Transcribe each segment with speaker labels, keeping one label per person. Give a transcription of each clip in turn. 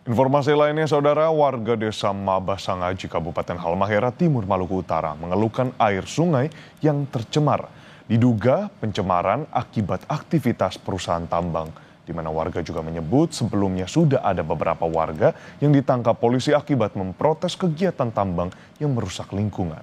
Speaker 1: Informasi lainnya, saudara, warga desa Mabasangaji, Kabupaten Halmahera Timur, Maluku Utara mengeluhkan air sungai yang tercemar. Diduga pencemaran akibat aktivitas perusahaan tambang, di mana warga juga menyebut sebelumnya sudah ada beberapa warga yang ditangkap polisi akibat memprotes kegiatan tambang yang merusak lingkungan.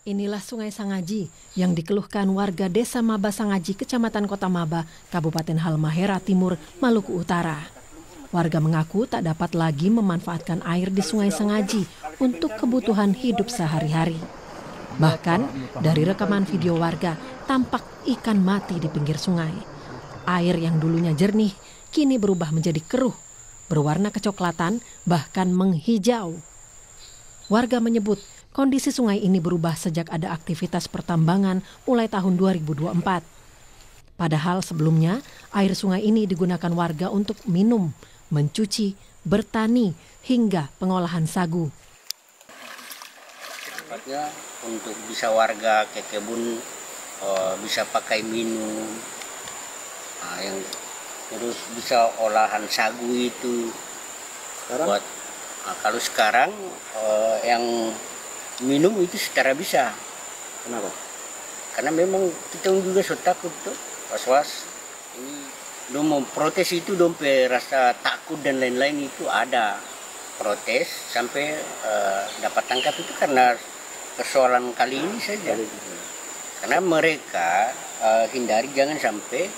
Speaker 2: Inilah Sungai Sangaji yang dikeluhkan warga desa Mabasangaji, Kecamatan Kota Maba, Kabupaten Halmahera Timur, Maluku Utara. Warga mengaku tak dapat lagi memanfaatkan air di Sungai Sangaji untuk kebutuhan hidup sehari-hari. Bahkan dari rekaman video warga, tampak ikan mati di pinggir sungai. Air yang dulunya jernih kini berubah menjadi keruh, berwarna kecoklatan, bahkan menghijau. Warga menyebut kondisi sungai ini berubah sejak ada aktivitas pertambangan mulai tahun 2024. Padahal sebelumnya air sungai ini digunakan warga untuk minum, mencuci, bertani, hingga pengolahan sagu.
Speaker 3: Tempatnya untuk bisa warga ke kebun, bisa pakai minum, yang terus bisa olahan sagu itu. Buat kalau sekarang yang minum itu secara bisa. Kenapa? Karena memang kita juga so takut tuh, was-was. Ini dong memprotes itu, dong rasa takut dan lain-lain itu ada. Protes sampai dapat tangkap itu karena persoalan kali ini saja. Karena mereka hindari jangan sampai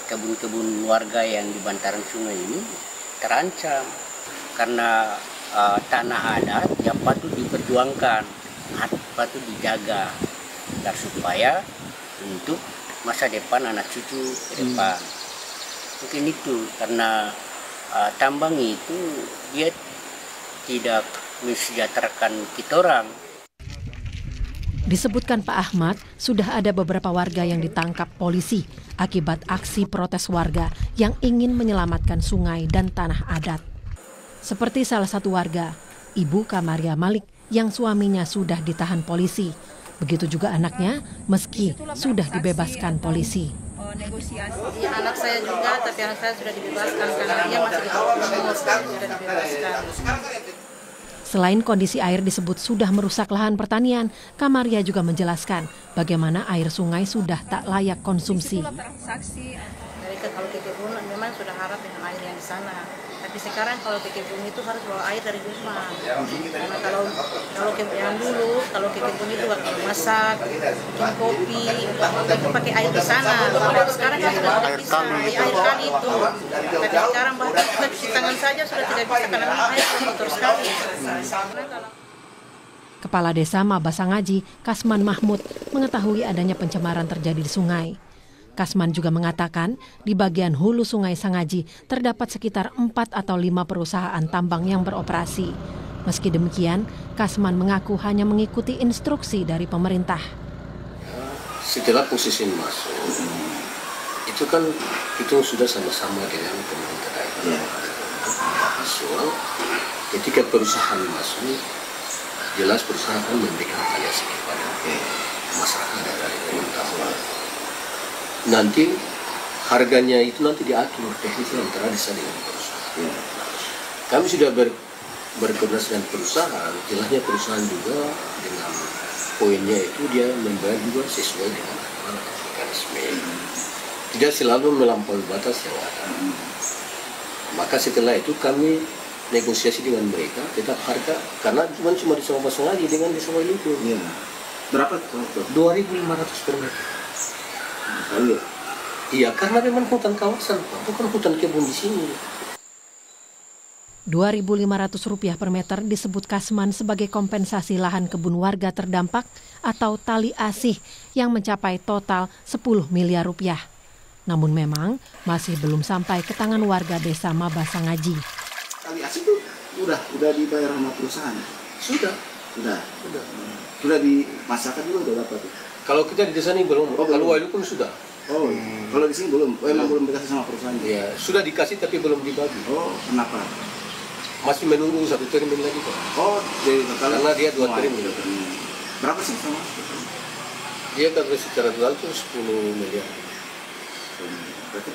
Speaker 3: kebun-kebun warga yang di bantaran sungai ini terancam. Karena tanah adat yang patut diperjuangkan, patut dijaga, dan supaya untuk masa depan anak cucu ke depan. Mungkin itu karena tambang itu dia tidak mensejahterakan kita orang.
Speaker 2: Disebutkan Pak Ahmad, sudah ada beberapa warga yang ditangkap polisi akibat aksi protes warga yang ingin menyelamatkan sungai dan tanah adat. Seperti salah satu warga, Ibu Kamaria Malik, yang suaminya sudah ditahan polisi. Begitu juga anaknya, meski sudah dibebaskan polisi.
Speaker 4: Negosiasi. Anak saya juga, tapi anak saya sudah dibebaskan karena dia masih di bawah umur, sudah dibebaskan.
Speaker 2: Selain kondisi air disebut sudah merusak lahan pertanian, Kamaria juga menjelaskan bagaimana air sungai sudah tak layak konsumsi.
Speaker 4: Dari kalau ke kebun memang sudah harap dengan air yang di sana. Tapi sekarang kalau ke kebun itu harus bawa air dari rumah. Karena kalau yang dulu kalau ke kebun itu waktu masak, bikin kopi, itu pakai air di sana. Kalau sekarang kan sudah tidak bisa air kali itu. Tapi sekarang bahkan cuci tangan saja sudah tidak bisa karena air kotor sekali.
Speaker 2: Kepala Desa Mabasangaji, Kasman Mahmud, mengetahui adanya pencemaran terjadi di sungai. Kasman juga mengatakan di bagian hulu Sungai Sangaji terdapat sekitar 4 atau 5 perusahaan tambang yang beroperasi. Meski demikian, Kasman mengaku hanya mengikuti instruksi dari pemerintah.
Speaker 5: Setelah posisi masuk, itu kan itu sudah sama-sama dengan pemerintah daerah. Soal ketika perusahaan masuk, jelas perusahaan akan memberikan aliansi kepada masyarakat dari pemerintah. Nanti harganya itu nanti diatur teknisnya antara desa dengan perusahaan. Kami sudah berkoordinasi dengan perusahaan, jelasnya perusahaan juga dengan poinnya itu dia membayar juga sesuai dengan mekanisme. Tidak selalu melampaui batas yang ada. Maka setelah itu kami negosiasi dengan mereka tetap harga karena cuma di Mabasangaji dengan desa Wailuku.
Speaker 6: Berapa?
Speaker 5: 2.500 per meter. Iya, karena memang hutan kawasan, bukan hutan kebun di sini.
Speaker 2: Rp2.500 per meter disebut Kasman sebagai kompensasi lahan kebun warga terdampak atau tali asih yang mencapai total 10 miliar rupiah. Namun memang masih belum sampai ke tangan warga desa Mabasangaji.
Speaker 6: Tali asih itu udah dibayar sama perusahaan? Sudah di masyarakat juga udah dapat.
Speaker 5: Kalau kita di desa ini belum, kalau Wailuku pun sudah.
Speaker 6: Kalau di sini belum, emang belum dikasih sama perusahaan?
Speaker 5: Ya, sudah dikasih tapi belum dibagi.
Speaker 6: Kenapa?
Speaker 5: Masih menunggu 1 termin lagi Pak.
Speaker 6: Jadi
Speaker 5: karena dia 2 termin.
Speaker 6: Berapa sih sama?
Speaker 5: Dia kalau secara total itu 10 miliar.
Speaker 6: langsung. Berarti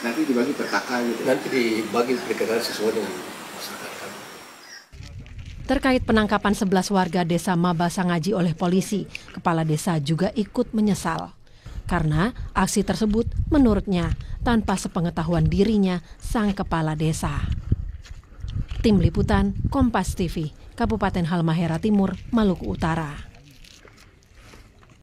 Speaker 6: nanti dibagi per kakak gitu.
Speaker 5: Nanti dibagi per kakak sesuai dengan masyarakat kami.
Speaker 2: Terkait penangkapan 11 warga desa Mabasangaji oleh polisi, kepala desa juga ikut menyesal. Karena aksi tersebut menurutnya tanpa sepengetahuan dirinya sang kepala desa. Tim Liputan, Kompas TV, Kabupaten Halmahera Timur, Maluku Utara.